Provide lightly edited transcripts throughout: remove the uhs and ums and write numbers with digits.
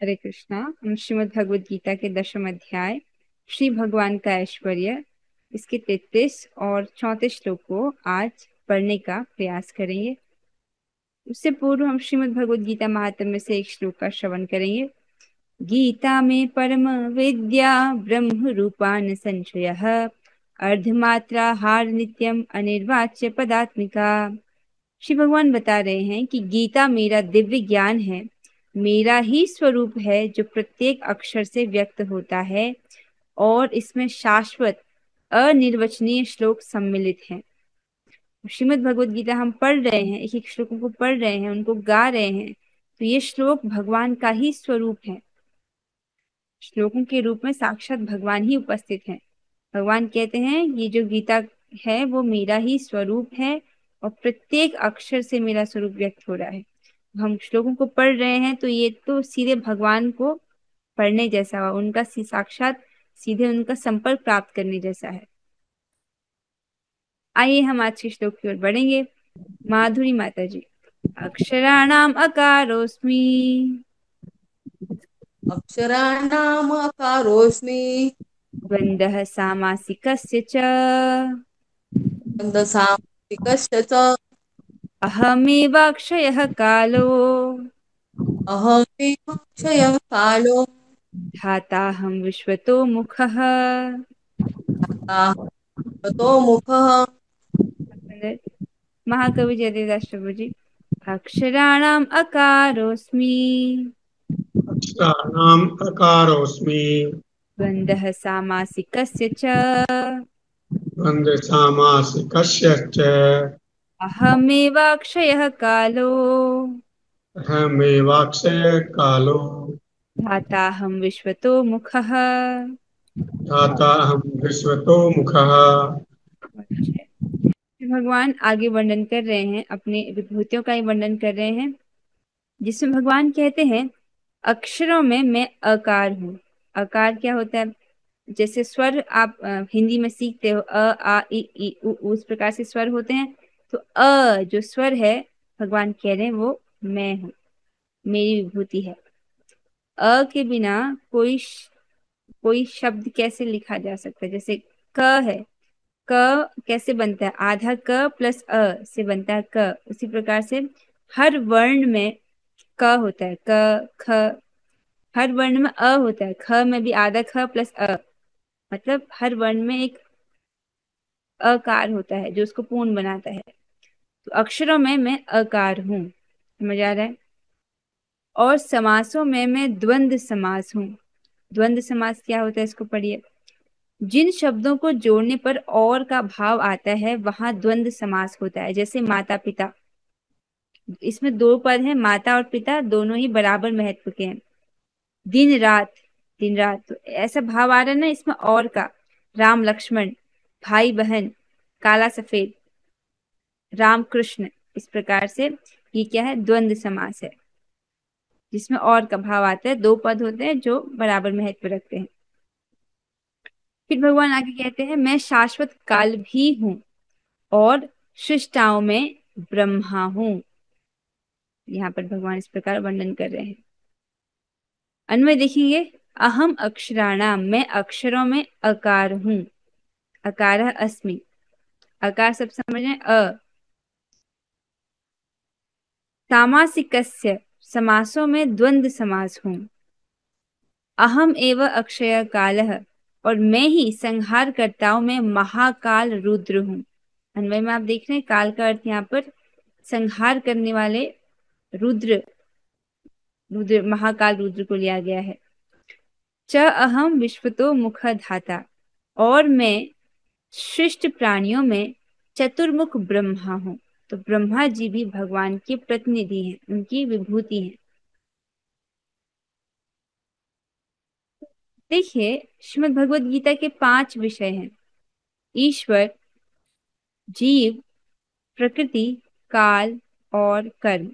हरे कृष्णा। हम श्रीमद् भगवद गीता के 10वें अध्याय श्री भगवान का ऐश्वर्य इसके 33 और 34 श्लोक को आज पढ़ने का प्रयास करेंगे। उससे पूर्व हम श्रीमद् भगवद गीता महात्म्य से एक श्लोक का श्रवण करेंगे। गीता में परम विद्या ब्रह्म रूपान संशयः अर्धमात्रा हार नित्यम अनिर्वाच्य पदात्मिका। श्री भगवान बता रहे हैं कि गीता मेरा दिव्य ज्ञान है, मेरा ही स्वरूप है जो प्रत्येक अक्षर से व्यक्त होता है और इसमें शाश्वत अनिर्वचनीय श्लोक सम्मिलित हैं। श्रीमद् भगवद गीता हम पढ़ रहे हैं, एक एक श्लोकों को पढ़ रहे हैं, उनको गा रहे हैं, तो ये श्लोक भगवान का ही स्वरूप है। श्लोकों के रूप में साक्षात भगवान ही उपस्थित हैं। भगवान कहते हैं ये जो गीता है वो मेरा ही स्वरूप है और प्रत्येक अक्षर से मेरा स्वरूप व्यक्त हो रहा है। हम श्लोकों को पढ़ रहे हैं तो ये तो सीधे भगवान को पढ़ने जैसा हुआ, उनका साक्षात सीधे उनका संपर्क प्राप्त करने जैसा है। आइए हम आज के श्लोक की ओर बढ़ेंगे। माधुरी माता जी। अक्षराणाम अकारोस्मि अक्षराणाम् अकारोऽस्मि द्वन्द्वः सामासिकस्य च छन्दसामसिकस्य च अहमेवाक्षयः कालो अहमेवाक्षयः कालो धाताहं विश्वतो मुखः। ततो मुखः। महाकवि जयदेवदास प्रभु जी। अक्षराणाम अकारोस्मि अक्षराणाम् अकारोऽस्मि द्वन्द्वः सामासिकस्य च द्वन्द्वसामासिकस्य च अहमेवाक्षयः कालो अहमेवाक्षयकालो धाताहं विश्वतो मुखः। धाताहं विश्वतो मुखः। भगवान आगे वर्णन कर रहे हैं, अपने विभूतियों का ही वर्णन कर रहे हैं, जिसमें भगवान कहते हैं अक्षरों में मैं अकार हूँ। अकार क्या होता है? जैसे स्वर आप हिंदी में सीखते हो, अ आ इ ई उ उस प्रकार से स्वर होते हैं। तो जो स्वर है, भगवान कह रहे हैं वो मैं हूँ, मेरी विभूति है। के बिना कोई शब्द कैसे लिखा जा सकता है? जैसे क है, क कैसे बनता है? आधा क प्लस अ से बनता है क। उसी प्रकार से हर वर्ण में क होता है, क ख। हर वर्ण में अ होता है, ख में भी आधा ख प्लस अ, मतलब हर वर्ण में एक अकार होता है जो उसको पूर्ण बनाता है। तो अक्षरों में मैं अकार हूँ, समझ आ रहा है? और समासों में मैं द्वंद्व समास हूँ। द्वंद्व समास क्या होता है, इसको पढ़िए। जिन शब्दों को जोड़ने पर और का भाव आता है वहां द्वंद्व समास होता है। जैसे माता पिता, इसमें दो पद हैं, माता और पिता दोनों ही बराबर महत्व के हैं। दिन रात, दिन रात, तो ऐसा भाव आ रहा है ना इसमें और का। राम लक्ष्मण, भाई बहन, काला सफेद, राम कृष्ण, इस प्रकार से ये क्या है? द्वंद्व समास है, जिसमें और का भाव आता है। दो पद होते हैं जो बराबर महत्व रखते हैं। फिर भगवान आगे कहते हैं मैं शाश्वत काल भी हूँ और सृष्टाओं में ब्रह्मा हूँ। यहाँ पर भगवान इस प्रकार वर्णन कर रहे हैं। अन्वय देखेंगे। अहम अक्षराणाम, मैं अक्षरों में अकार हूँ। अकार अस्मि, अकार सब समझ रहे हैं? सामासिकस्य, समासों में द्वंद्व समास हूँ। अहम एव अक्षय कालः, और मैं ही संहार कर्ताओं में महाकाल रुद्र हूँ। अन्वय में आप देख रहे हैं काल का अर्थ यहाँ पर संहार करने वाले रुद्र, रुद्र महाकाल रुद्र को लिया गया है। च अहम विश्वतो मुख धाता, और मैं सृष्ट प्राणियों में चतुर्मुख ब्रह्मा हूँ। तो ब्रह्मा जी भी भगवान के प्रतिनिधि हैं, उनकी विभूति हैं। देखिए, श्रीमद् भगवद गीता के 5 विषय हैं। ईश्वर, जीव, प्रकृति, काल और कर्म।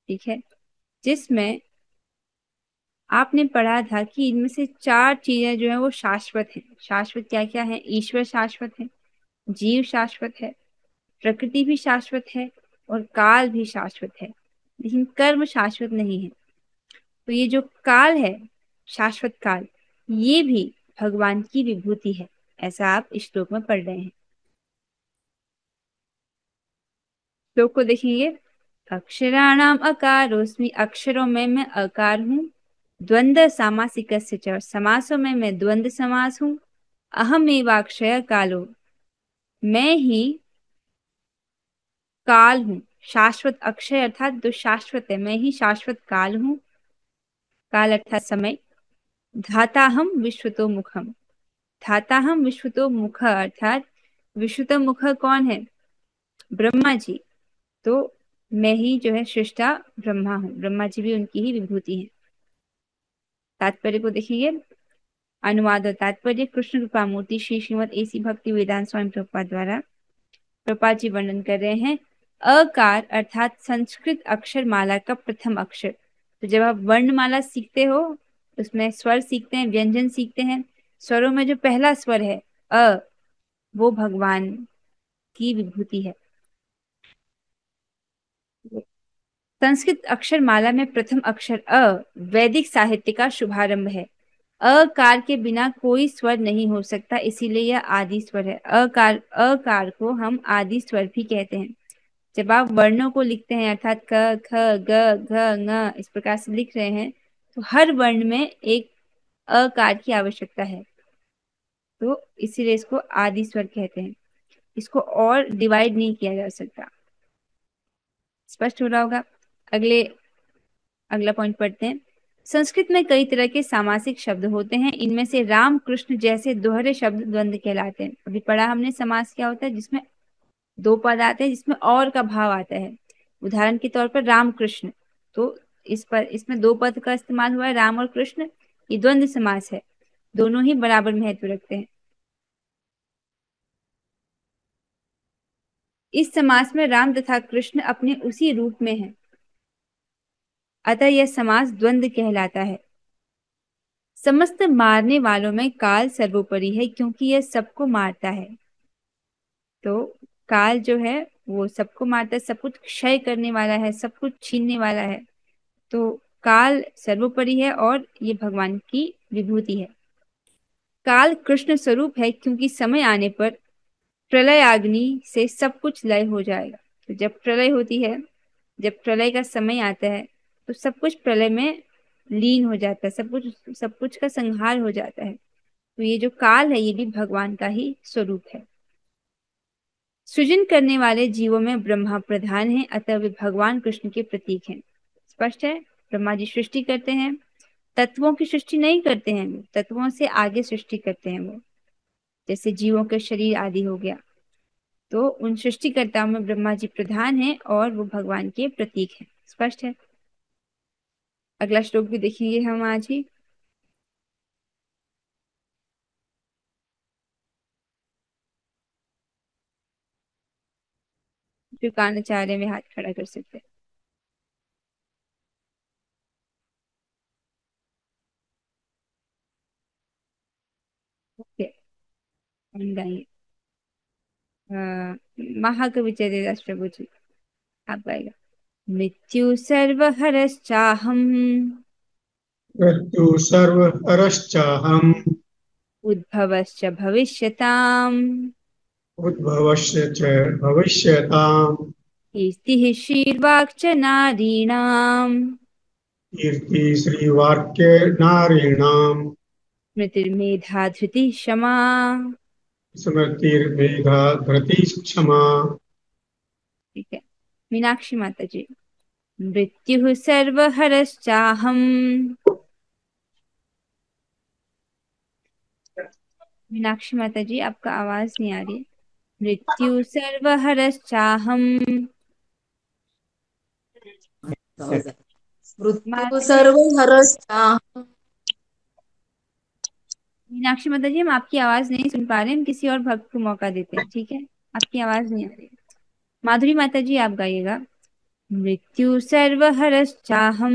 ठीक है, जिसमें आपने पढ़ा था कि इनमें से 4 चीजें जो है वो शाश्वत हैं। शाश्वत क्या क्या है? ईश्वर शाश्वत है, जीव शाश्वत है, प्रकृति भी शाश्वत है और काल भी शाश्वत है, लेकिन कर्म शाश्वत नहीं है। तो ये जो काल है, शाश्वत काल, ये भी भगवान की विभूति है, ऐसा आप इस श्लोक में पढ़ रहे हैं। श्लोक को देखेंगे। अक्षराणाम अकारोस्मि, अक्षरों में मैं अकार हूँ। द्वंद्व सामासिकस्य च, समासों में मैं द्वंद्व समास हूँ। अहमेवाक्षय कालो, मैं ही काल हूँ। शाश्वत, अक्षय अर्थात जो शाश्वत है, मैं ही शाश्वत काल हूँ। काल अर्थात समय। धाता हम विश्वतो मुखम, धाता हम विश्वतो मुख अर्थात विश्वतो मुख कौन है? ब्रह्मा जी। तो मैं ही जो है सृष्टा ब्रह्मा हूँ, ब्रह्मा जी भी उनकी ही विभूति है। तात्पर्य को देखिए। अनुवाद और तात्पर्य। कृष्ण कृपा मूर्ति श्री श्रीमद एसी भक्ति वेदांत स्वामी प्रभुपाद द्वारा, प्रभुपाद जी वर्णन कर रहे हैं। अकार अर्थात संस्कृत अक्षर माला का प्रथम अक्षर। तो जब आप वर्णमाला सीखते हो, उसमें स्वर सीखते हैं, व्यंजन सीखते हैं, स्वरों में जो पहला स्वर है अ, वो भगवान की विभूति है। संस्कृत अक्षर माला में प्रथम अक्षर अ वैदिक साहित्य का शुभारंभ है। अकार के बिना कोई स्वर नहीं हो सकता, इसीलिए यह आदि स्वर है। अकार को हम आदि स्वर भी कहते हैं। जब आप वर्णों को लिखते हैं अर्थात क ख ग घ ङ इस प्रकार से लिख रहे हैं, तो हर वर्ण में एक अकार की आवश्यकता है, तो इसीलिए इसको आदि स्वर कहते हैं। इसको और डिवाइड नहीं किया जा सकता। स्पष्ट हो रहा होगा। अगले अगला पॉइंट पढ़ते हैं। संस्कृत में कई तरह के सामासिक शब्द होते हैं, इनमें से राम कृष्ण जैसे दोहरे शब्द द्वंद्व कहलाते हैं। अभी पढ़ा हमने समास क्या होता है, जिसमें दो पद आते हैं, जिसमें और का भाव आता है। उदाहरण के तौर पर राम कृष्ण, तो इस पर इसमें दो पद का इस्तेमाल हुआ है, राम और कृष्ण। ये द्वंद्व समास है, दोनों ही बराबर महत्व रखते हैं। इस समास में राम तथा कृष्ण अपने उसी रूप में है, अतः यह समास द्वंद्व कहलाता है। समस्त मारने वालों में काल सर्वोपरि है, क्योंकि यह सबको मारता है। तो काल जो है वो सबको मारता है, सब कुछ क्षय करने वाला है, सब कुछ छीनने वाला है। तो काल सर्वोपरि है और ये भगवान की विभूति है। काल कृष्ण स्वरूप है, क्योंकि समय आने पर प्रलय अग्नि से सब कुछ लय हो जाएगा। तो जब प्रलय होती है, जब प्रलय का समय आता है, तो सब कुछ प्रलय में लीन हो जाता है, सब कुछ का संहार हो जाता है। तो ये जो काल है, ये भी भगवान का ही स्वरूप है। सृजन करने वाले जीवों में ब्रह्मा प्रधान है, अतः वे भगवान कृष्ण के प्रतीक हैं। स्पष्ट है। ब्रह्मा जी सृष्टि करते हैं, तत्वों की सृष्टि नहीं करते हैं, वो तत्वों से आगे सृष्टि करते हैं। वो जैसे जीवों के शरीर आदि हो गया, तो उन सृष्टिकर्ताओं में ब्रह्मा जी प्रधान हैं और वो भगवान के प्रतीक हैं। स्पष्ट है। अगला श्लोक भी देखेंगे हम आज ही। जो कानाचार्य में हाथ खड़ा कर सकते हैं। ओके, हम गाएंगे। महाकवि चरिदास प्रभु जी, आप गाएगा। मृत्यु सर्वहरश्चाहम्, मृत्यु सर्वहरश्चाहम्, उद्भवश्च भविष्यताम्, उद्भवस्य च भविष्यताम्, कीर्तिः श्रीर्वाक् च नारीणाम्, कीर्ति श्रीवाक्ये नारीणाम्, स्मृतिर्मेधा धृतिः क्षमा। स्मृतिर्मेधा धृतिः क्षमा। ठीक है। मीनाक्षी माता जी। मृत्युः सर्वहरश्चाहम्, मीनाक्षी माता जी आपका आवाज नहीं आ रही है। मृत्यु सर्वहरश्चाहम्, मृत्यु माता जी। सर्वहरश्चाहम्। मीनाक्षी माता जी, हम आपकी आवाज नहीं सुन पा रहे हैं, हम किसी और भक्त को मौका देते हैं, ठीक है? आपकी आवाज नहीं आ रही है। माधुरी माता जी आप गाइएगा। मृत्यु सर्वहरश्चाहम्,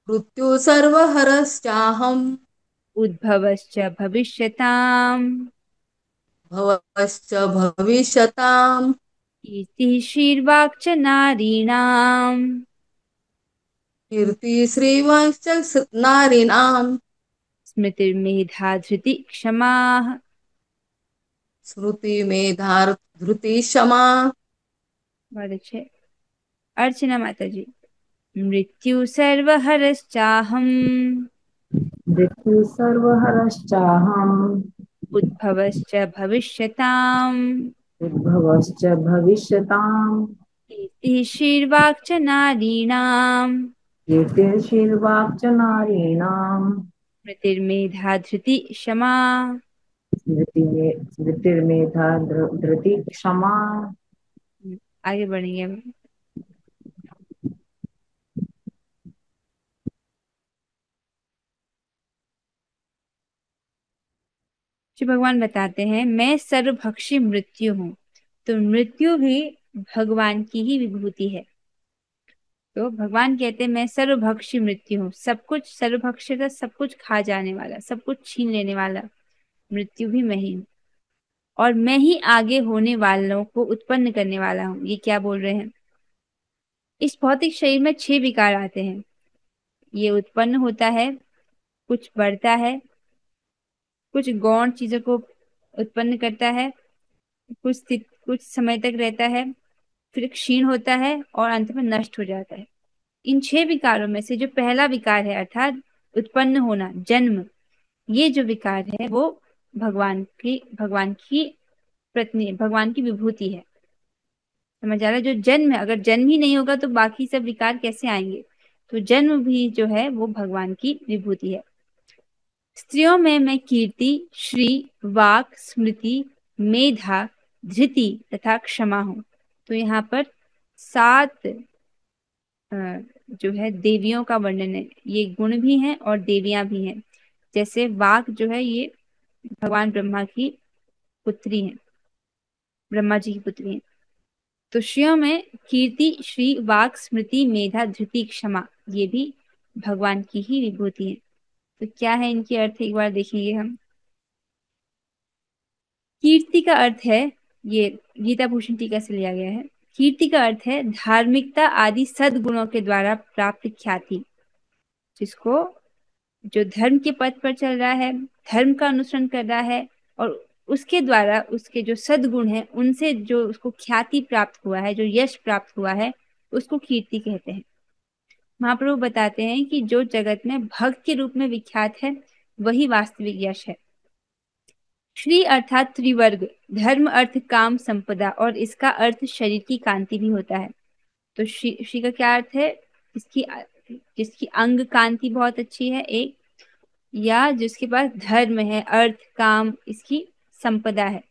मृत्यु सर्वहरश्चाहम्, उद्भवश्च भविष्यताम्, भवश्च भविष्यताम्, कीर्तिः श्रीर्वाक् च नारीणाम्, कीर्ति श्रीवाक्च नारीणाम। स्मृतिर्मेधा धृति क्षमा। स्मृति मेधार धृति क्षमा। बहुत अच्छे। अर्चना माता जी। मृत्यु सर्वहरश्चाहम् मृत्यु सर्वहरश्चाहम् उद्भवश्च भविष्यताम् उद्भवश्च भविष्यताम् कीर्तिः श्रीर्वाक् च नारीणाम् कीर्तिर्षीर्वाक् च नारीणाम् स्मृतिर्मेधा धृति क्षमा। स्मृतिर्मेधा धृति क्षमा। आगे बढ़ेंगे हम। श्री भगवान बताते हैं मैं सर्वभक्षी मृत्यु हूँ। तो मृत्यु भी भगवान की ही विभूति है। तो भगवान कहते हैं मैं सर्वभक्षी मृत्यु हूँ। सब कुछ सर्वभक्षी का सब कुछ खा जाने वाला, सब कुछ छीन लेने वाला मृत्यु भी मैं ही हूँ। और मैं ही आगे होने वालों को उत्पन्न करने वाला हूँ। ये क्या बोल रहे हैं? इस भौतिक शरीर में 6 विकार आते हैं। ये उत्पन्न होता है, कुछ बढ़ता है, कुछ गौण चीजों को उत्पन्न करता है, कुछ समय तक रहता है, फिर क्षीण होता है और अंत में नष्ट हो जाता है। इन 6 विकारों में से जो पहला विकार है अर्थात उत्पन्न होना, जन्म, ये जो विकार है वो भगवान की पत्नी, भगवान की विभूति है। समझ आ रहा है? जो जन्म है, अगर जन्म ही नहीं होगा तो बाकी सब विकार कैसे आएंगे? तो जन्म भी जो है वो भगवान की विभूति है। स्त्रियों में मैं कीर्ति, श्री, वाक, स्मृति, मेधा, धृति तथा क्षमा हूं। तो यहाँ पर 7 जो है देवियों का वर्णन है। ये गुण भी हैं और देवियां भी हैं। जैसे वाक जो है ये भगवान ब्रह्मा की पुत्री है, ब्रह्मा जी की पुत्री है। तो श्रियों में कीर्ति, श्री, वाक, स्मृति, मेधा, धृति, क्षमा, ये भी भगवान की ही विभूति है। तो क्या है इनके अर्थ, एक बार देखेंगे हम। कीर्ति का अर्थ है, ये गीता भूषण टीका से लिया गया है। कीर्ति का अर्थ है धार्मिकता आदि सद्गुणों के द्वारा प्राप्त ख्याति। जिसको, जो धर्म के पथ पर चल रहा है, धर्म का अनुसरण कर रहा है और उसके द्वारा उसके जो सद्गुण है उनसे जो उसको ख्याति प्राप्त हुआ है, जो यश प्राप्त हुआ है, उसको कीर्ति कहते हैं। महाप्रभु बताते हैं कि जो जगत में भक्त के रूप में विख्यात है वही वास्तविक यश है। श्री अर्थात त्रिवर्ग, धर्म, अर्थ, काम, संपदा, और इसका अर्थ शरीर की कांति भी होता है। तो श्री का क्या अर्थ है? इसकी जिसकी अंग कांति बहुत अच्छी है एक, या जिसके पास धर्म है, अर्थ, काम, इसकी संपदा है।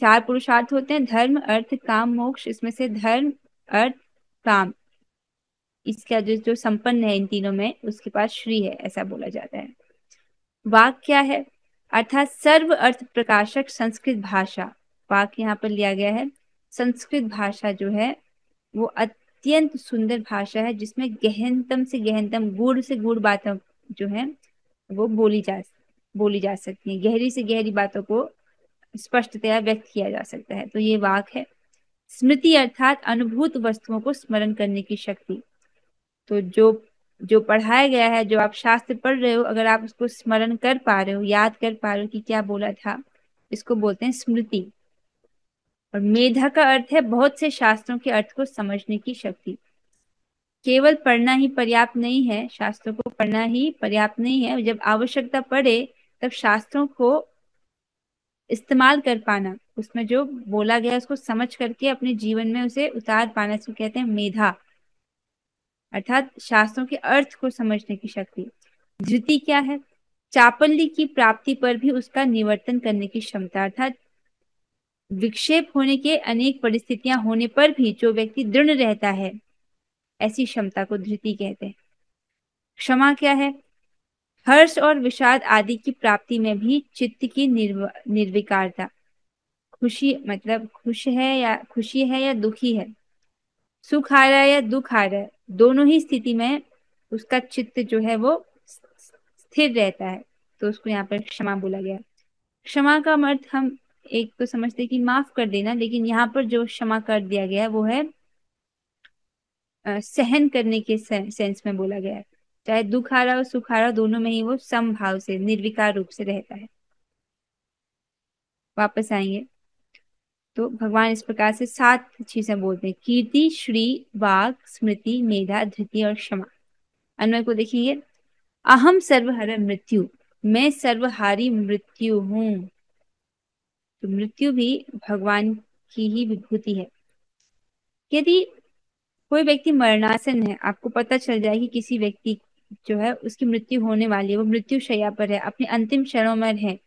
4 पुरुषार्थ होते हैं, धर्म, अर्थ, काम, मोक्ष। इसमें से धर्म, अर्थ, काम, इसका जो जो संपन्न है इन तीनों में, उसके पास श्री है, ऐसा बोला जाता है। वाक क्या है? अर्थात सर्व अर्थ प्रकाशक संस्कृत भाषा। वाक यहाँ पर लिया गया है। संस्कृत भाषा जो है वो अत्यंत सुंदर भाषा है, जिसमें गहनतम से गहनतम, गूढ़ से गूढ़ बातों जो है वो बोली जा सकती है। गहरी से गहरी बातों को स्पष्टतया व्यक्त किया जा सकता है। तो ये वाक है। स्मृति अर्थात अनुभूत वस्तुओं को स्मरण करने की शक्ति। तो जो जो पढ़ाया गया है, जो आप शास्त्र पढ़ रहे हो, अगर आप उसको स्मरण कर पा रहे हो, याद कर पा रहे हो कि क्या बोला था, इसको बोलते हैं स्मृति। और मेधा का अर्थ है बहुत से शास्त्रों के अर्थ को समझने की शक्ति। केवल पढ़ना ही पर्याप्त नहीं है, शास्त्रों को पढ़ना ही पर्याप्त नहीं है। जब आवश्यकता पड़े तब शास्त्रों को इस्तेमाल कर पाना, उसमें जो बोला गया उसको समझ करके अपने जीवन में उसे उतार पाना, इसको कहते हैं मेधा, अर्थात शास्त्रों के अर्थ को समझने की शक्ति। धृति क्या है? चापल्य की प्राप्ति पर भी उसका निवर्तन करने की क्षमता, अर्थात विक्षेप होने के अनेक परिस्थितियां होने पर भी जो व्यक्ति दृढ़ रहता है, ऐसी क्षमता को धृति कहते हैं। क्षमा क्या है? हर्ष और विषाद आदि की प्राप्ति में भी चित्त की निर्विकारता। खुशी मतलब खुशी है या दुखी है, सुख आ रहा है या दुख आ रहा है, दोनों ही स्थिति में उसका चित्त जो है वो स्थिर रहता है। तो उसको यहाँ पर क्षमा बोला गया। क्षमा का अर्थ हम एक तो समझते हैं कि माफ कर देना, लेकिन यहाँ पर जो क्षमा कर दिया गया है वो है सहन करने के सेंस में बोला गया है। चाहे दुख आ रहा हो सुख आ रहा हो, दोनों में ही वो समभाव से निर्विकार रूप से रहता है। वापस आएंगे तो भगवान इस प्रकार से 7 चीजें बोलते हैं: कीर्ति, श्री, वाक, स्मृति, मेधा, धृति और क्षमा। अन्वय को देखेंगे। अहम सर्वहर मृत्यु, मैं सर्वहारी मृत्यु हूं। तो मृत्यु भी भगवान की ही विभूति है। यदि कोई व्यक्ति मरणासन है, आपको पता चल जाए कि किसी व्यक्ति जो है उसकी मृत्यु होने वाली है, वो मृत्यु शैया पर है, अपने अंतिम क्षणों में है,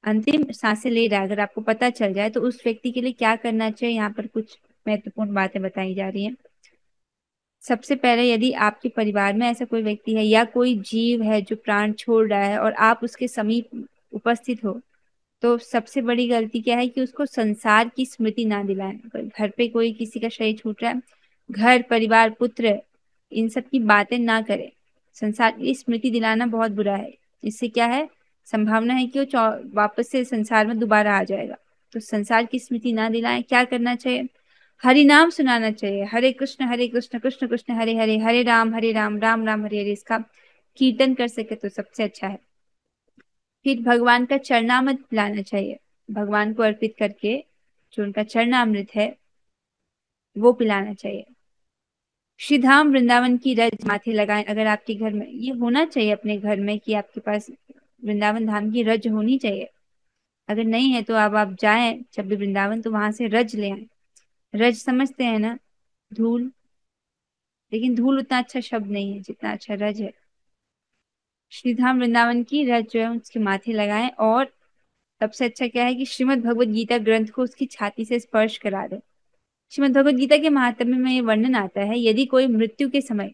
अंतिम सांसें ले रहा है, अगर आपको पता चल जाए तो उस व्यक्ति के लिए क्या करना चाहिए, यहाँ पर कुछ महत्वपूर्ण बातें बताई जा रही हैं। सबसे पहले, यदि आपके परिवार में ऐसा कोई व्यक्ति है या कोई जीव है जो प्राण छोड़ रहा है और आप उसके समीप उपस्थित हो, तो सबसे बड़ी गलती क्या है कि उसको संसार की स्मृति ना दिलाएं। अगर घर पे कोई किसी का शरीर छूट रहा है, घर परिवार पुत्र इन सब की बातें ना करें। संसार की स्मृति दिलाना बहुत बुरा है। इससे क्या है, संभावना है कि वो वापस से संसार में दोबारा आ जाएगा। तो संसार की स्मृति ना दिलाएं। क्या करना चाहिए, हरि नाम सुनाना चाहिए। हरे कृष्ण कृष्ण कृष्ण हरे हरे, हरे राम राम राम हरे हरे। इसका कीर्तन कर सके तो सबसे अच्छा है। फिर भगवान का चरणामृत पिलाना चाहिए, भगवान को अर्पित करके जो उनका चरणामृत है वो पिलाना चाहिए। श्री धाम वृंदावन की रज माथे लगाएं। अगर आपके घर में ये होना चाहिए, अपने घर में कि आपके पास वृंदावन धाम की रज होनी चाहिए। अगर नहीं है तो अब आप जाएं जब भी वृंदावन, तो वहां से रज ले आए। रज समझते हैं ना, धूल, लेकिन धूल उतना अच्छा शब्द नहीं है जितना अच्छा रज है। श्रीधाम वृंदावन की रज जो है उसके माथे लगाएं। और सबसे अच्छा क्या है कि श्रीमद् भगवद गीता ग्रंथ को उसकी छाती से स्पर्श करा दे। श्रीमद् भगवद गीता के महात्म्य में ये वर्णन आता है, यदि कोई मृत्यु के समय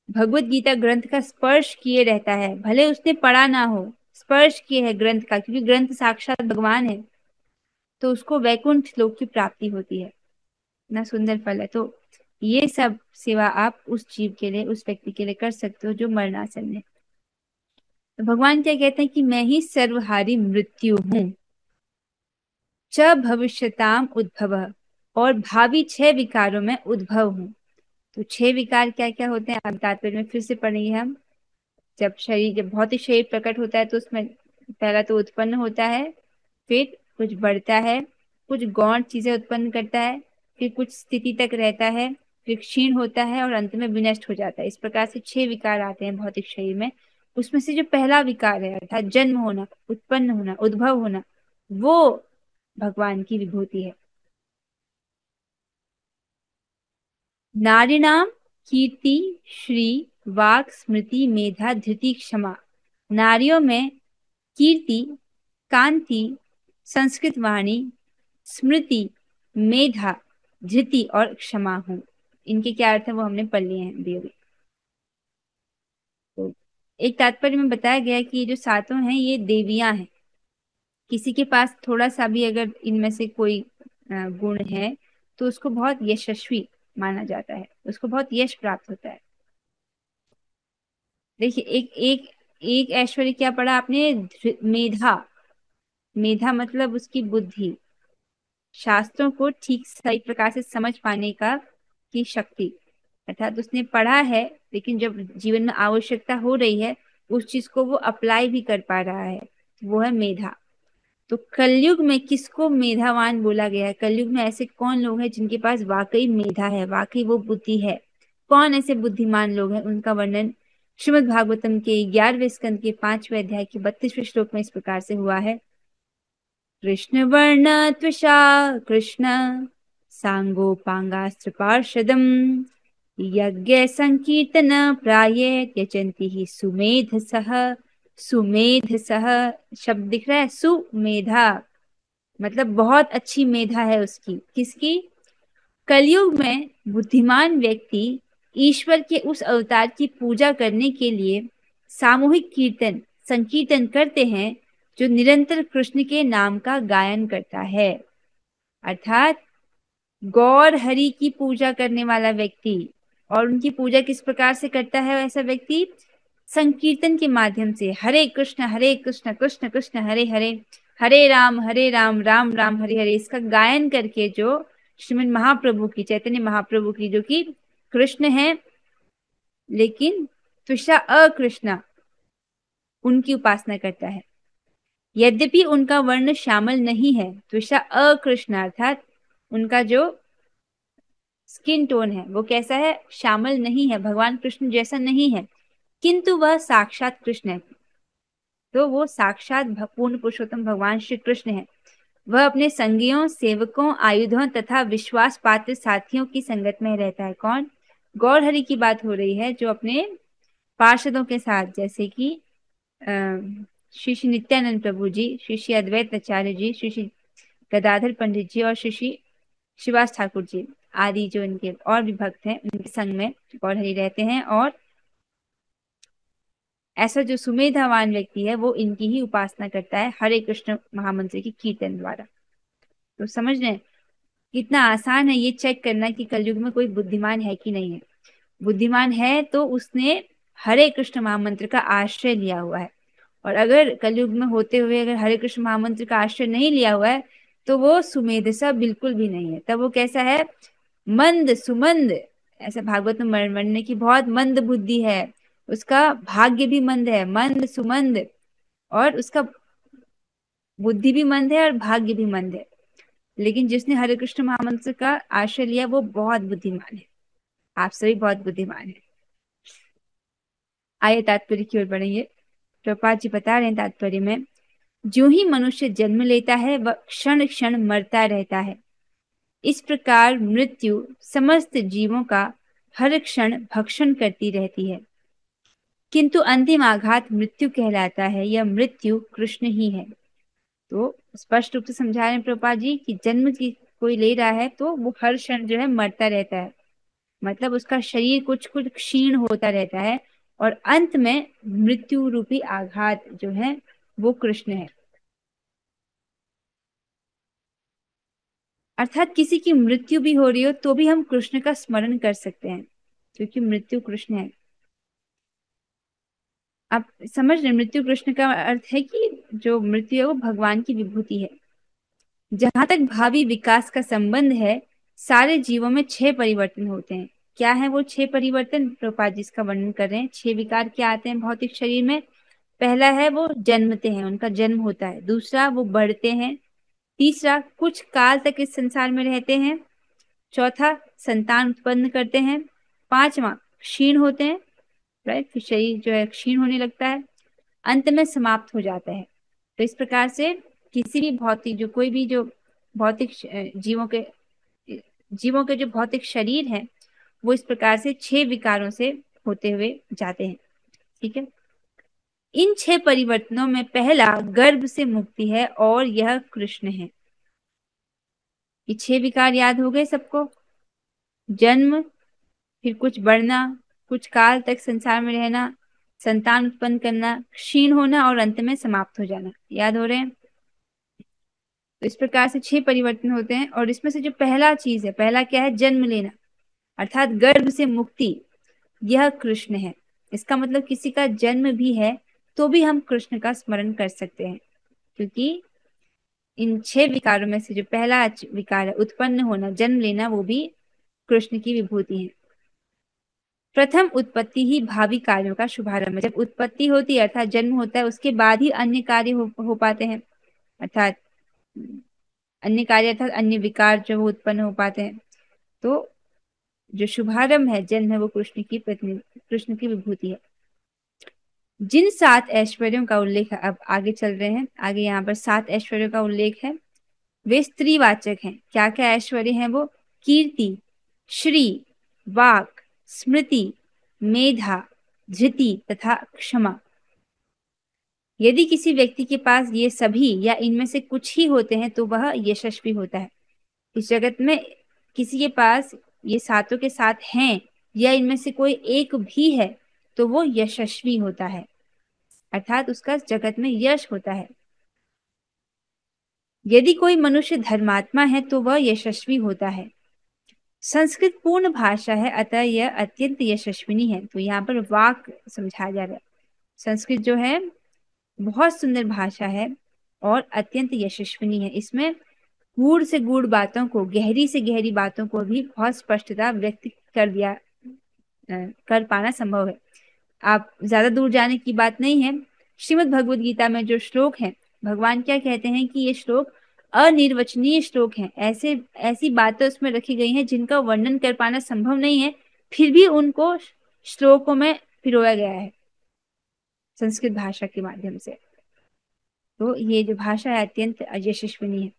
भगवद गीता ग्रंथ का स्पर्श किए रहता है, भले उसने पढ़ा ना हो, स्पर्श किए है ग्रंथ का, क्योंकि ग्रंथ साक्षात भगवान है, तो उसको वैकुंठ लोक की प्राप्ति होती है। इतना सुंदर फल है। तो ये सब सेवा आप उस जीव के लिए, उस व्यक्ति के लिए कर सकते हो जो मरणासन में। तो भगवान क्या कहते हैं कि मैं ही सर्वहारी मृत्यु हूं। च भविष्यताम उद्भव, और भावी 6 विकारों में उद्भव हूं। तो 6 विकार क्या क्या होते हैं, अब तात्पर्य में फिर से पढ़ेंगे हम। जब भौतिक शरीर प्रकट होता है तो उसमें पहला तो उत्पन्न होता है, फिर कुछ बढ़ता है, कुछ गौण चीजें उत्पन्न करता है, फिर कुछ स्थिति तक रहता है, फिर क्षीण होता है और अंत में विनष्ट हो जाता है। इस प्रकार से 6 विकार आते हैं भौतिक शरीर में। उसमें से जो पहला विकार है अर्थात जन्म होना, उत्पन्न होना, उद्भव होना, वो भगवान की विभूति है। नारीणाम कीर्ति, श्री, वाक, स्मृति, मेधा, धृति, क्षमा। नारियों में कीर्ति, कांति, संस्कृत वाणी, स्मृति, मेधा, धृति और क्षमा हूं। इनके क्या अर्थ है वो हमने पढ़ लिए हैं अभी अभी। तो एक तात्पर्य में बताया गया कि ये जो सातों हैं ये देवियां हैं। किसी के पास थोड़ा सा भी अगर इनमें से कोई गुण है तो उसको बहुत यशस्वी माना जाता है, उसको बहुत यश प्राप्त होता है। देखिए, एक एक एक ऐश्वर्य क्या पढ़ा आपने, मेधा। मेधा मतलब उसकी बुद्धि, शास्त्रों को ठीक सही प्रकार से समझ पाने का की शक्ति। अर्थात उसने पढ़ा है लेकिन जब जीवन में आवश्यकता हो रही है उस चीज को वो अप्लाई भी कर पा रहा है, वो है मेधा। तो कलयुग में किसको मेधावान बोला गया है, कलयुग में ऐसे कौन लोग हैं जिनके पास वाकई मेधा है, वाकई वो बुद्धि है। कौन ऐसे बुद्धिमान लोग हैं, उनका वर्णन श्रीमद् भागवतम के 11वें स्कंद के 5वें अध्याय के 32वें श्लोक में इस प्रकार से हुआ है। कृष्ण वर्ण त्विषा कृष्ण सांगोपांगास्त्र पार्षदम यज्ञ संकीर्तन प्राये त्यजन्ति ही सुमेध सह। सुमेध सह शब्द दिख रहा है, सुमेधा मतलब बहुत अच्छी मेधा है उसकी। किसकी, कलयुग में बुद्धिमान व्यक्ति ईश्वर के उस अवतार की पूजा करने के लिए सामूहिक कीर्तन संकीर्तन करते हैं, जो निरंतर कृष्ण के नाम का गायन करता है। अर्थात गौर हरि की पूजा करने वाला व्यक्ति, और उनकी पूजा किस प्रकार से करता है ऐसा व्यक्ति, संकीर्तन के माध्यम से। हरे कृष्ण कृष्ण कृष्ण हरे हरे, हरे राम राम राम हरे हरे, इसका गायन करके जो श्रीमद् महाप्रभु की, चैतन्य महाप्रभु की जो कि कृष्ण हैं, लेकिन त्विषा अकृष्णा उनकी उपासना करता है। यद्यपि उनका वर्ण श्यामल नहीं है, त्विषा अकृष्णा अर्थात उनका जो स्किन टोन है वो कैसा है, श्यामल नहीं है, भगवान कृष्ण जैसा नहीं है, किंतु वह साक्षात कृष्ण है। तो वो साक्षात पूर्ण पुरुषोत्तम भगवान श्री कृष्ण है। वह अपने संगियों, सेवकों, आयुधों तथा विश्वास पात्र साथियों की संगत में रहता है। कौन? गौर हरि की बात हो रही है, जो अपने पार्षदों के साथ, जैसे कि श्री श्री नित्यानंद प्रभु जी, श्री श्री अद्वैत आचार्य जी, श्री श्री गदाधर पंडित जी और श्री श्री शिवास ठाकुर जी आदि जो इनके और भी भक्त हैं, उनके संग में गौर हरि रहते हैं। और ऐसा जो सुमेधावान व्यक्ति है वो इनकी ही उपासना करता है हरे कृष्ण महामंत्र की कीर्तन द्वारा। तो समझ रहे हैं कितना आसान है ये चेक करना कि कलयुग में कोई बुद्धिमान है कि नहीं है। बुद्धिमान है तो उसने हरे कृष्ण महामंत्र का आश्रय लिया हुआ है, और अगर कलयुग में होते हुए अगर हरे कृष्ण महामंत्र का आश्रय नहीं लिया हुआ है तो वो सुमेध सा बिल्कुल भी नहीं है। तब वो कैसा है? मंद सुमंद। ऐसा भागवत में वर्णन की बहुत मंद बुद्धि है, उसका भाग्य भी मंद है, मंद सुमंद, और उसका बुद्धि भी मंद है और भाग्य भी मंद है। लेकिन जिसने हरे कृष्ण महामंत्र का आश्रय लिया वो बहुत बुद्धिमान है। आप सभी बहुत बुद्धिमान है। आइए तात्पर्य की ओर बढ़ेंगे। प्रभुपाद जी बता रहे हैं तात्पर्य में, जो ही मनुष्य जन्म लेता है वह क्षण क्षण मरता रहता है। इस प्रकार मृत्यु समस्त जीवों का हर क्षण भक्षण करती रहती है, किंतु अंतिम आघात मृत्यु कहलाता है। यह मृत्यु कृष्ण ही है। तो स्पष्ट रूप से समझा रहे हैं प्रभुपाद जी कि जन्म की कोई ले रहा है तो वो हर क्षण जो है मरता रहता है, मतलब उसका शरीर कुछ कुछ क्षीण होता रहता है, और अंत में मृत्यु रूपी आघात जो है वो कृष्ण है। अर्थात किसी की मृत्यु भी हो रही हो तो भी हम कृष्ण का स्मरण कर सकते हैं, क्योंकि मृत्यु कृष्ण है। आप समझ रहे, मृत्यु कृष्ण का अर्थ है कि जो मृत्यु है वो भगवान की विभूति है। जहां तक भावी विकास का संबंध है, सारे जीवों में 6 परिवर्तन होते हैं। क्या है वो 6 परिवर्तन? प्रभुपाद जी इसका वर्णन कर रहे हैं। 6 विकार क्या आते हैं भौतिक शरीर में? पहला है वो जन्मते हैं, उनका जन्म होता है। दूसरा वो बढ़ते हैं। तीसरा कुछ काल तक इस संसार में रहते हैं। चौथा संतान उत्पन्न करते हैं। पांचवा क्षीण होते हैं, राइट, फिर शरीर जो है क्षीण होने लगता है, अंत में समाप्त हो जाता है। तो इस प्रकार से किसी भी भौतिक जो कोई भी जो भौतिक जीवों के जो भौतिक शरीर है वो इस प्रकार से 6 विकारों से होते हुए जाते हैं। ठीक है। इन 6 परिवर्तनों में पहला गर्भ से मुक्ति है और यह कृष्ण है। ये 6 विकार याद हो गए सबको? जन्म, फिर कुछ बढ़ना, कुछ काल तक संसार में रहना, संतान उत्पन्न करना, क्षीण होना और अंत में समाप्त हो जाना। याद हो रहे हैं? तो इस प्रकार से 6 परिवर्तन होते हैं, और इसमें से जो पहला चीज है, पहला क्या है? जन्म लेना, अर्थात गर्भ से मुक्ति, यह कृष्ण है। इसका मतलब किसी का जन्म भी है तो भी हम कृष्ण का स्मरण कर सकते हैं, क्योंकि इन 6 विकारों में से जो पहला विकार है उत्पन्न होना, जन्म लेना, वो भी कृष्ण की विभूति है। प्रथम उत्पत्ति ही भावी कार्यों का शुभारंभ है। जब उत्पत्ति होती है अर्थात जन्म होता है, उसके बाद ही अन्य कार्य हो पाते हैं, अर्थात अन्य कार्य अर्थात अन्य विकार जो वो उत्पन्न हो पाते हैं। तो जो शुभारंभ है, जन्म है, वो कृष्ण की विभूति है। जिन 7 ऐश्वर्यों का उल्लेख है, अब आगे चल रहे हैं, आगे यहाँ पर 7 ऐश्वर्यों का उल्लेख है, वे स्त्रीवाचक हैं। क्या क्या ऐश्वर्य हैं वो? कीर्ति, श्री, वाक, स्मृति, मेधा, धृति तथा क्षमा। यदि किसी व्यक्ति के पास ये सभी या इनमें से कुछ ही होते हैं तो वह यशस्वी होता है। इस जगत में किसी के पास ये सातों के साथ हैं या इनमें से कोई एक भी है तो वो यशस्वी होता है, अर्थात उसका जगत में यश होता है। यदि कोई मनुष्य धर्मात्मा है तो वह यशस्वी होता है। संस्कृत पूर्ण भाषा है, अतः यह अत्यंत यशस्विनी है। तो यहाँ पर वाक समझाया जा रहा है। संस्कृत जो है बहुत सुंदर भाषा है और अत्यंत यशस्विनी है। इसमें गूढ़ से गूढ़ बातों को, गहरी से गहरी बातों को भी बहुत स्पष्टता व्यक्त कर दिया कर पाना संभव है। आप ज्यादा दूर जाने की बात नहीं है। श्रीमद् भगवद गीता में जो श्लोक है, भगवान क्या कहते हैं कि ये श्लोक अनिर्वचनीय श्लोक हैं। ऐसे ऐसी बातें उसमें रखी गई हैं जिनका वर्णन कर पाना संभव नहीं है, फिर भी उनको श्लोकों में पिरोया गया है संस्कृत भाषा के माध्यम से। तो ये जो भाषा है अत्यंत यशस्विनी है।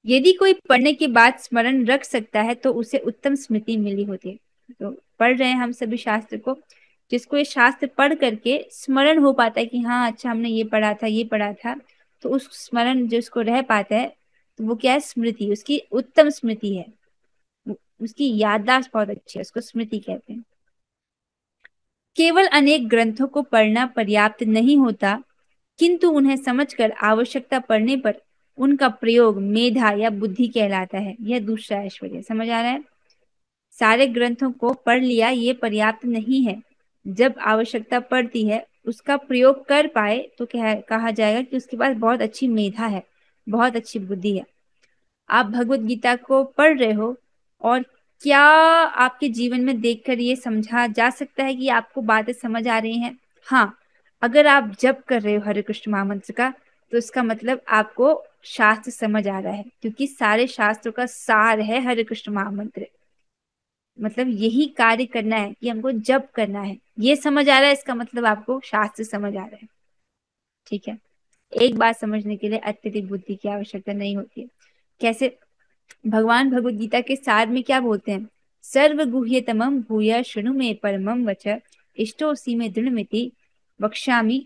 यदि कोई पढ़ने के बाद स्मरण रख सकता है तो उसे उत्तम स्मृति मिली होती है। तो पढ़ रहे हैं हम सभी शास्त्र को, जिसको ये शास्त्र पढ़ करके स्मरण हो पाता है कि हाँ अच्छा हमने ये पढ़ा था ये पढ़ा था, तो उस स्मरण जो उसको रह पाता है तो वो क्या है, स्मृति, उसकी उत्तम स्मृति है। उसकी याददाश्त बहुत अच्छी है, उसको स्मृति कहते हैं। केवल अनेक ग्रंथों को पढ़ना पर्याप्त नहीं होता, किंतु उन्हें समझकर आवश्यकता पड़ने पर उनका प्रयोग मेधा या बुद्धि कहलाता है। यह दूसरा ऐश्वर्य। समझ आ रहा है? सारे ग्रंथों को पढ़ लिया ये पर्याप्त नहीं है। जब आवश्यकता पड़ती है उसका प्रयोग कर पाए तो कहा जाएगा कि उसके पास बहुत अच्छी मेधा है, बहुत अच्छी बुद्धि है। आप भगवत गीता को पढ़ रहे हो और क्या आपके जीवन में देखकर ये समझा जा सकता है कि आपको बातें समझ आ रही हैं? हाँ, अगर आप जप कर रहे हो हरे कृष्ण महामंत्र का, तो इसका मतलब आपको शास्त्र समझ आ रहा है, क्योंकि सारे शास्त्रों का सार है हरे कृष्ण महामंत्र। मतलब यही कार्य करना है कि हमको जप करना है, ये समझ आ रहा है, इसका मतलब आपको शास्त्र समझ आ रहा है। ठीक है, एक बात समझने के लिए अत्यधिक बुद्धि की आवश्यकता नहीं होती है। कैसे? भगवान भगवत गीता के सार में क्या बोलते हैं? सर्वगुह्यतमं भूय शृणु मे परमं वच, इष्टोसी में दृढ़मिति वक्ष्यामि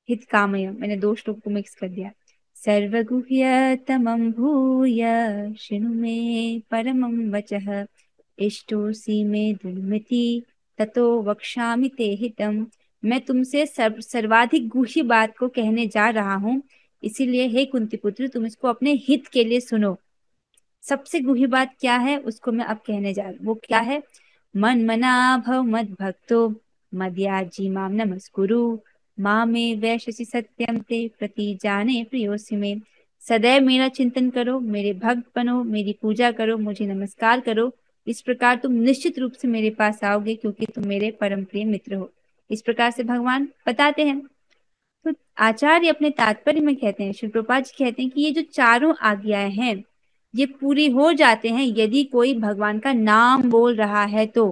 हित कामय। मैंने दो श्लोक को मिक्स कर दिया। सर्वगुह्यतमं भूय शृणु मे परमं वचः, इष्टोसी में दृढ़मिति ततो वक्ष्यामि ते हितम। मैं तुमसे सर्वाधिक गुह्य बात को कहने जा रहा हूँ, इसीलिए हे कुंती पुत्र तुम इसको अपने हित के लिए सुनो। सबसे गुह्य बात क्या है उसको मैं अब कहने जा रहा हूँ। वो क्या है? मन मना भव मद भक्तो मद्याजी माम नमस्कुरु, मामे वैशसि सत्यम ते प्रति जाने प्रियोसि में। सदैव मेरा चिंतन करो, मेरे भक्त बनो, मेरी पूजा करो, मुझे नमस्कार करो। इस प्रकार तुम निश्चित रूप से मेरे पास आओगे, क्योंकि तुम मेरे परम प्रिय मित्र हो। इस प्रकार से भगवान बताते हैं। तो आचार्य अपने तात्पर्य में कहते हैं, श्री प्रभुपाद जी कहते हैं कि ये जो चारों आज्ञाएं हैं ये पूरी हो जाते हैं यदि कोई भगवान का नाम बोल रहा है। तो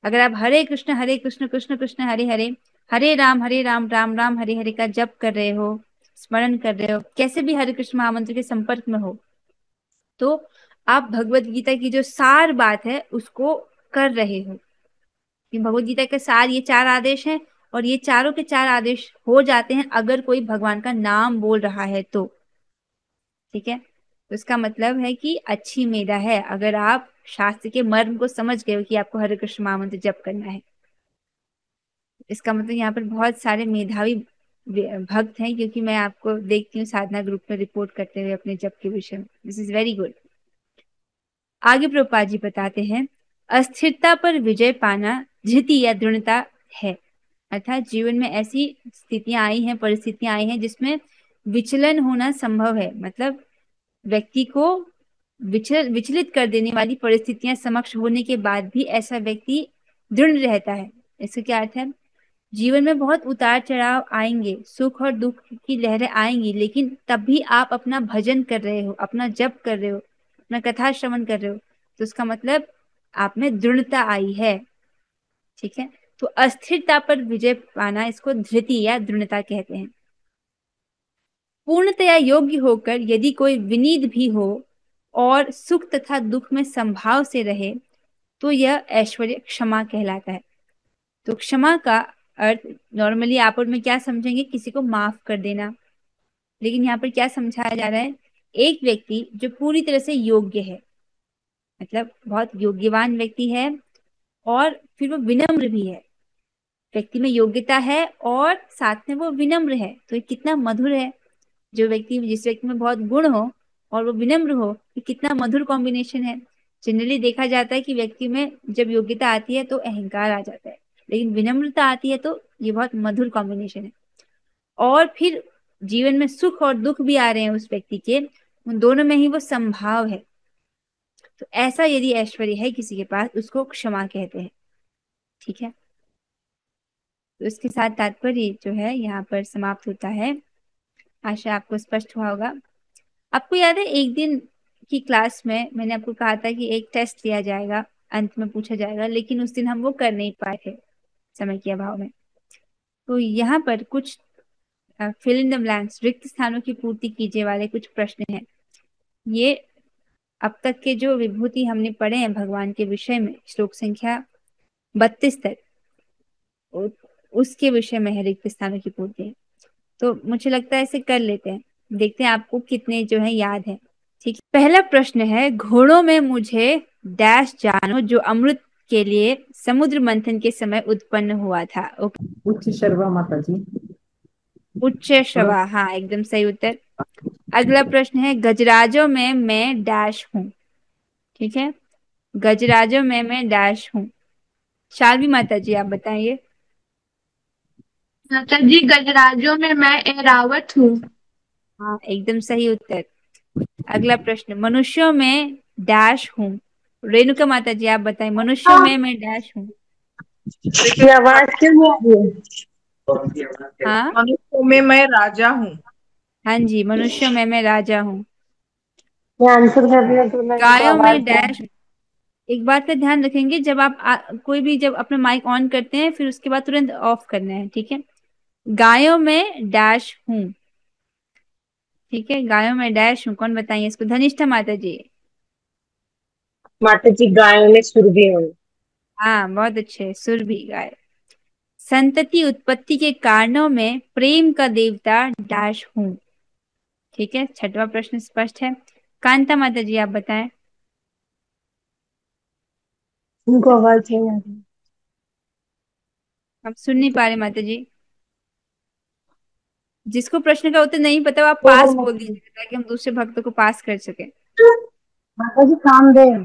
अगर आप हरे कृष्ण कृष्ण कृष्ण हरे हरे, हरे राम राम राम हरे हरे का जप कर रहे हो, स्मरण कर रहे हो, कैसे भी हरे कृष्ण महामंत्र के संपर्क में हो, तो आप भगवत गीता की जो सार बात है उसको कर रहे हो। भगवत गीता के सार ये चार आदेश हैं, और ये चारों के चार आदेश हो जाते हैं अगर कोई भगवान का नाम बोल रहा है तो। ठीक है, तो इसका मतलब है कि अच्छी मेधा है अगर आप शास्त्र के मर्म को समझ गए हो कि आपको हरे कृष्ण महामंत्र जप करना है। इसका मतलब यहाँ पर बहुत सारे मेधावी भक्त हैं, क्योंकि मैं आपको देखती हूँ साधना ग्रुप में रिपोर्ट करते हुए अपने जप के विषय में। This is very good. आगे प्रभुपाद जी बताते हैं, अस्थिरता पर विजय पाना धृति या दृढ़ता है। अर्थात जीवन में ऐसी स्थितियां आई हैं, परिस्थितियां आई हैं जिसमें विचलन होना संभव है। मतलब व्यक्ति को विचलित कर देने वाली परिस्थितियां समक्ष होने के बाद भी ऐसा व्यक्ति दृढ़ रहता है। इसका क्या अर्थ है? जीवन में बहुत उतार चढ़ाव आएंगे, सुख और दुख की लहरें आएंगी, लेकिन तब भी आप अपना भजन कर रहे हो, अपना जप कर रहे हो, अपना कथा श्रवण कर रहे हो, तो उसका मतलब आप में दृढ़ता आई है। ठीक है, तो अस्थिरता पर विजय पाना, इसको धृति या दृढ़ता कहते हैं। पूर्णतया योग्य होकर यदि कोई विनीत भी हो और सुख तथा दुख में संभाव से रहे, तो यह ऐश्वर्य क्षमा कहलाता है। तो क्षमा का अर्थ नॉर्मली आप और में क्या समझेंगे? किसी को माफ कर देना। लेकिन यहाँ पर क्या समझाया जा रहा है? एक व्यक्ति जो पूरी तरह से योग्य है, मतलब बहुत योग्यवान व्यक्ति है, और फिर वो विनम्र भी है। व्यक्ति में योग्यता है और साथ में वो विनम्र है, तो ये कितना मधुर है। जो व्यक्ति, जिस व्यक्ति में बहुत गुण हो और वो विनम्र हो, ये कितना मधुर कॉम्बिनेशन है। जनरली देखा जाता है कि व्यक्ति में जब योग्यता आती है तो अहंकार आ जाता है, लेकिन विनम्रता आती है तो ये बहुत मधुर कॉम्बिनेशन है। और फिर जीवन में सुख और दुख भी आ रहे हैं उस व्यक्ति के, उन दोनों में ही वो संभाव है। तो ऐसा यदि ऐश्वर्य है किसी के पास, उसको क्षमा कहते हैं। ठीक है, तो इसके साथ तात्पर्य जो है यहाँ पर समाप्त होता है। आशा आपको स्पष्ट हुआ होगा। आपको याद है एक दिन की क्लास में मैंने आपको कहा था कि एक टेस्ट लिया जाएगा, अंत में पूछा जाएगा, लेकिन उस दिन हम वो कर नहीं पाए थे समय के अभाव में। तो यहाँ पर कुछ फिल इन द ब्लैंक्स, रिक्त स्थानों की पूर्ति कीजिए वाले कुछ प्रश्न हैं। ये अब तक के जो विभूति हमने पढ़े हैं भगवान के विषय में, श्लोक संख्या 32 तक, उसके विषय में है रिक्त स्थानों की पूर्ति। तो मुझे लगता है इसे कर लेते हैं, देखते हैं आपको कितने जो है याद है। ठीक है, पहला प्रश्न है, घोड़ों में मुझे डैश जानो जो अमृत के लिए समुद्र मंथन के समय उत्पन्न हुआ था। ओके, उच्च शर्वा माता जी। उच्च श्रवा, हाँ एकदम सही उत्तर। अगला प्रश्न है, गजराजों में मैं डैश हूँ। ठीक है, गजराजों में मैं डैश हूँ। शाल्वी माता जी आप बताइए। माता जी, गजराजों में मैं एरावत हूँ। हाँ एकदम सही उत्तर। अगला प्रश्न, मनुष्यों में डैश हूँ। रेणुका माता जी आप बताएं, मनुष्यों में मैं डैश हूँ। ये आवाज क्यों नहीं आ रही है? हाँ मनुष्यों में मैं राजा हूँ। हाँ जी, मनुष्यों में मैं राजा हूँ। मैं आंसर कर रही हूँ तो मेरे को गायों आवाज में नहीं आ डैश। एक बात का ध्यान रखेंगे, जब आप कोई भी जब अपना माइक ऑन करते हैं फिर उसके बाद तुरंत ऑफ करना है। ठीक है, गायों में डैश हूँ। ठीक है, गायों में डैश हूँ, कौन बताइए इसको। धनिष्ठा माता जी। माता जी, गायों में सुरभि हूँ। हाँ बहुत अच्छे, सुरभि गाय। संतति उत्पत्ति के कारणों में प्रेम का देवता डैश हूँ। ठीक है, छठवां प्रश्न स्पष्ट है। कांता माता जी आप बताएं। उनको आवाज नहीं आ रही। हम सुन नहीं पा रहे माता जी। जिसको प्रश्न का उत्तर नहीं पता वो आप बोलो पास बोल माता जी। दीजिए ताकि हम दूसरे भक्तों को पास कर सके। माता जी, कामदेव।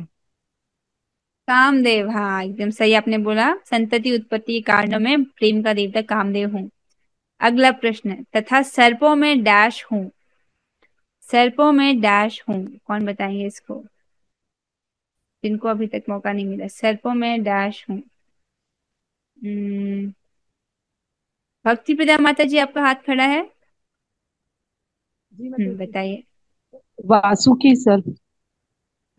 कामदेव, हाँ एकदम सही आपने बोला। संतति उत्पत्ति के कारणों में प्रेम का देवता कामदेव हूँ। अगला प्रश्न, तथा सर्पों में डैश हूँ। सर्पों में डैश हूँ, कौन बताएंगे इसको, जिनको अभी तक मौका नहीं मिला। सर्पों में डैश हूँ। भक्ति प्रदा माता जी आपका हाथ खड़ा है। जी माता जी। बताइए। वासुकी सर।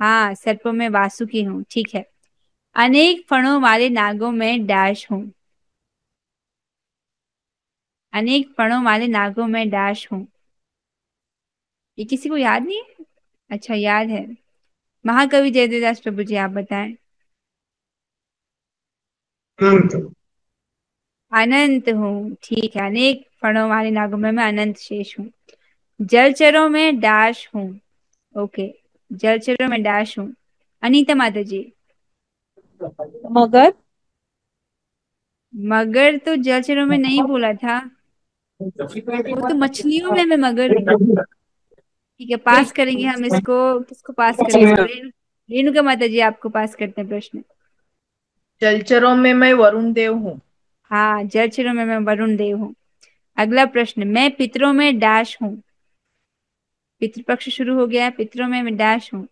हाँ, सर्पों में वासुकी हूँ। ठीक है, अनेक फणों वाले नागों में डैश हूँ। अनेक फणों वाले नागों में डैश हूँ। ये किसी को याद नहीं है? अच्छा याद है। महाकवि जयदेवदास प्रभु जी आप बताएं। अनंत। अनंत हूँ। ठीक है, अनेक फणों वाले नागों में मैं अनंत शेष हूँ। जलचरों में डैश हूँ। ओके, जलचरों में डैश हूँ। अनीता माता जी। मगर। मगर तो जलचरों में नहीं बोला था, वो तो मछलियों में मैं मगर हूँ। ठीक है, पास करेंगे हम इसको। किसको पास करें इसको, रेणुका माता जी आपको पास करते हैं प्रश्न। जलचरों में मैं वरुण देव हूँ। हाँ, जलचरों में मैं वरुण देव हूँ। अगला प्रश्न, मैं पितरों में डैश हूँ। पितृपक्ष शुरू हो गया है, पितरों में मैं डैश हूँ।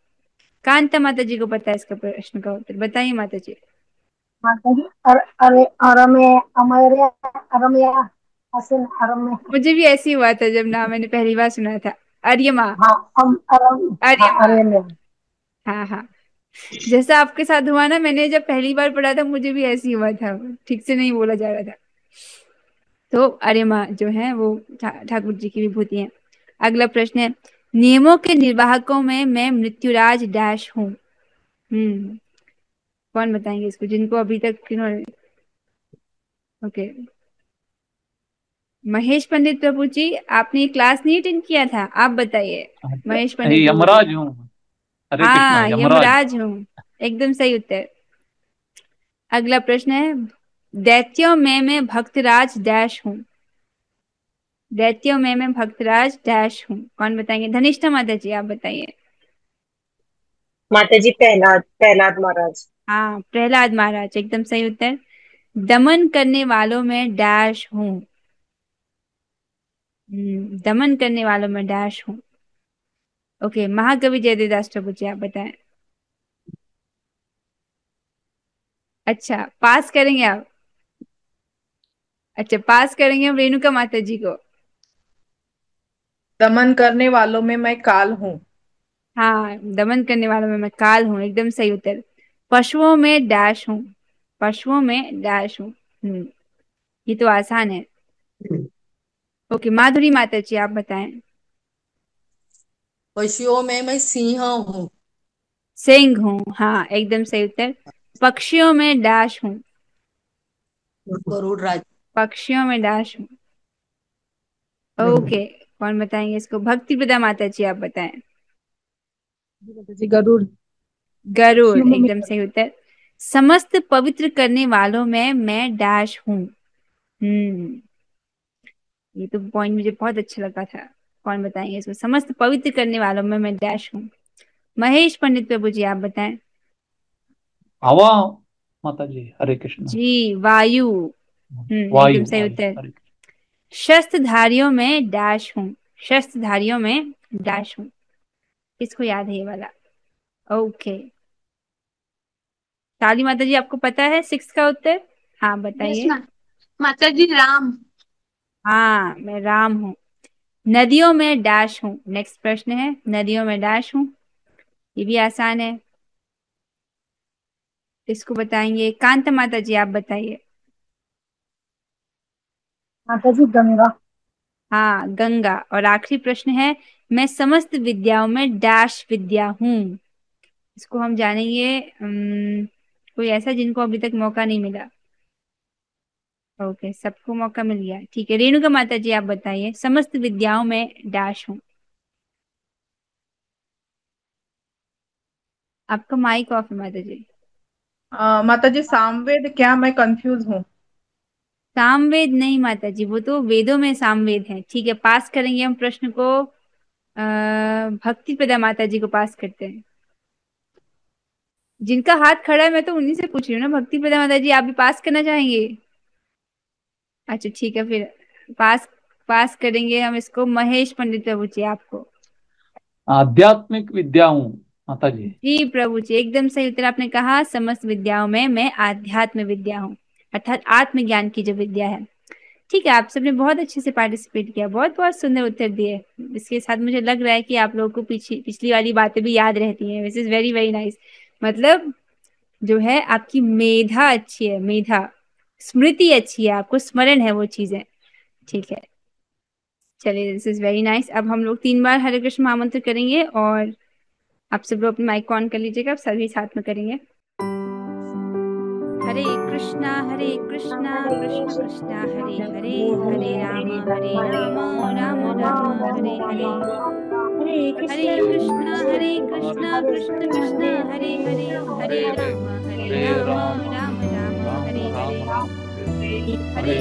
कांता माता जी को पता है इसका प्रश्न का उत्तर, बताइए माता जी। माता जी, अरे अरमे अमरे अरमे हसन अरमे। मुझे भी ऐसे ही हुआ था जब नाम मैंने पहली बार सुना था। आर्यमा। हाँ अरम। हाँ आर्यमा। अरे में। हाँ हाँ, जैसा आपके साथ हुआ ना, मैंने जब पहली बार पढ़ा था मुझे भी ऐसे ही हुआ था, ठीक से नहीं बोला जा रहा था। तो आर्यमा जो है वो ठाकुर जी की विभूति है। अगला प्रश्न है, नियमों के निर्वाहकों में मैं मृत्युराज डैश हूँ। कौन बताएंगे इसको, जिनको अभी तक किन्होंने। ओके, महेश पंडित प्रभु जी, आपने ये क्लास नहीं अटेंड किया था, आप बताइए। महेश पंडित प्रभु जी। यमराज हूँ। हरे कृष्णा, हाँ यमराज। यमराज हूँ, एकदम सही उत्तर। अगला प्रश्न है, दैत्यों में मैं भक्तराज डैश हूँ। दैत्यों में मैं भक्तराज डैश हूँ, कौन बताएंगे। धनिष्ठा माता जी आप बताइए। माता जी, प्रहलाद प्रहलाद महाराज। हाँ, प्रहलाद महाराज, एकदम सही उत्तर। दमन करने वालों में डैश हूँ। दमन करने वालों में डैश हूँ। ओके, महाकवि जयदेवदास प्रभु जी आप बताएं। अच्छा, पास करेंगे आप? अच्छा, पास करेंगे हम रेणुका माता जी को। दमन करने वालों में मैं काल हूँ। हाँ, दमन करने वालों में मैं काल हूँ, एकदम सही उत्तर। पशुओं में डैश हूँ, पशुओं में डैश हूँ। ये तो आसान है। ओके, माधुरी माता जी आप बताएं। पशुओं में मैं सिंह हूँ। सिंह हूँ, हाँ एकदम सही उत्तर। पक्षियों में डैश हूँ, गरुड़ राज। पक्षियों में डैश हूँ। गरुड़। ओके, कौन बताएंगे इसको? भक्ति प्रदा माता जी आप बताएं। जी गरुड़। गरुड़, पक्षियों में एकदम सही उत्तर। समस्त पवित्र करने वालों में मैं डैश हूँ। हम्म ये तो पॉइंट मुझे बहुत अच्छा लगा था। कौन बताएंगे इसको? समस्त पवित्र करने वालों में मैं डैश हूँ। महेश पंडित प्रभु जी आप बताएं। हवा माता जी, हरे कृष्ण। जी, वायु। एकदम वायु सही वायु, उत्तर। हरे कृष्ण। शस्त्रधारियों में डैश हूँ, शस्त्रधारियों में डैश हूँ। किसको याद है ये वाला? ओके, काली माता जी आपको पता है सिक्स का उत्तर? हाँ यस बताइए। माता जी, राम। हाँ, मैं राम हूँ। नदियों में डैश हूँ, नेक्स्ट प्रश्न है, नदियों में डैश हूँ। ये भी आसान है, इसको बताएंगे। कांता माता जी आप बताइए। माता जी गंगा। हाँ, गंगा। और आखिरी प्रश्न है, मैं समस्त विद्याओं में डैश विद्या हूँ। इसको हम जानेंगे। कोई ऐसा जिनको अभी तक मौका नहीं मिला। ओके, सबको मौका मिल गया, ठीक है। रेणुका माता जी आप बताइए, समस्त विद्याओं में डैश हूँ। आपका माइक ऑफ है माता जी। माता जी सामवेद क्या? मैं कंफ्यूज हूँ। सामवेद नहीं माता जी, वो तो वेदों में सामवेद है। ठीक है, पास करेंगे हम प्रश्न को। भक्ति प्रदा माता जी को पास करते हैं। जिनका हाथ खड़ा है मैं तो उन्हीं से पूछ रही हूँ ना। भक्ति प्रदा माता जी आप भी पास करना चाहेंगे? अच्छा ठीक है, फिर पास पास करेंगे हम इसको। महेश पंडित प्रभु जी आपको। आध्यात्मिक विद्या हूँ माता जी। जी प्रभु जी, एकदम सही उत्तर आपने कहा। समस्त विद्याओं में मैं आध्यात्म विद्या हूँ, अर्थात आत्मज्ञान की जो विद्या है। ठीक है, आप सबने बहुत अच्छे से पार्टिसिपेट किया, बहुत बहुत सुंदर उत्तर दिए। इसके साथ मुझे लग रहा है कि आप लोगों को पिछली वाली बातें भी याद रहती हैं। Which is very very nice. मतलब जो है आपकी मेधा अच्छी है, मेधा, स्मृति अच्छी है, आपको स्मरण है वो चीजें। ठीक है, चलिए, दिस इज वेरी नाइस। अब हम लोग 3 बार हरे कृष्ण महामंत्र करेंगे और आप सब लोग अपने माइक ऑन कर लीजिएगा। आप सभी साथ में करेंगे। हरे कृष्णा कृष्णा कृष्णा हरे हरे, हरे राम राम राम हरे हरे। हरे कृष्णा कृष्णा कृष्णा हरे हरे, हरे राम राम राम हरे हरे। हरे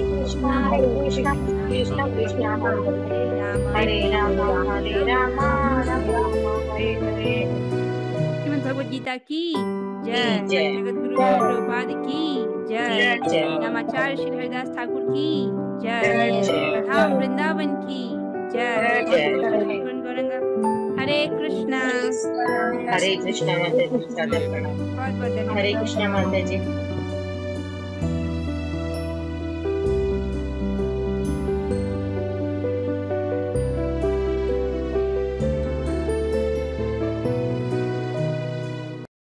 कृष्णा कृष्णा कृष्णा कृष्णा हरे राम हरे राम हरे हरे। श्रीमद् भगवद गीता की जय, जय। जगत गुरु प्रभुपाद की जय, जय। रामाचार्य श्री हरिदास ठाकुर की जय, धाम वृंदावन की जय। गौरंगा। हरे कृष्णा। हरे कृष्णा माता जी, ज्यादा प्रणाम। बहुत बहुत धन्यवाद। हरे कृष्णा माता जी।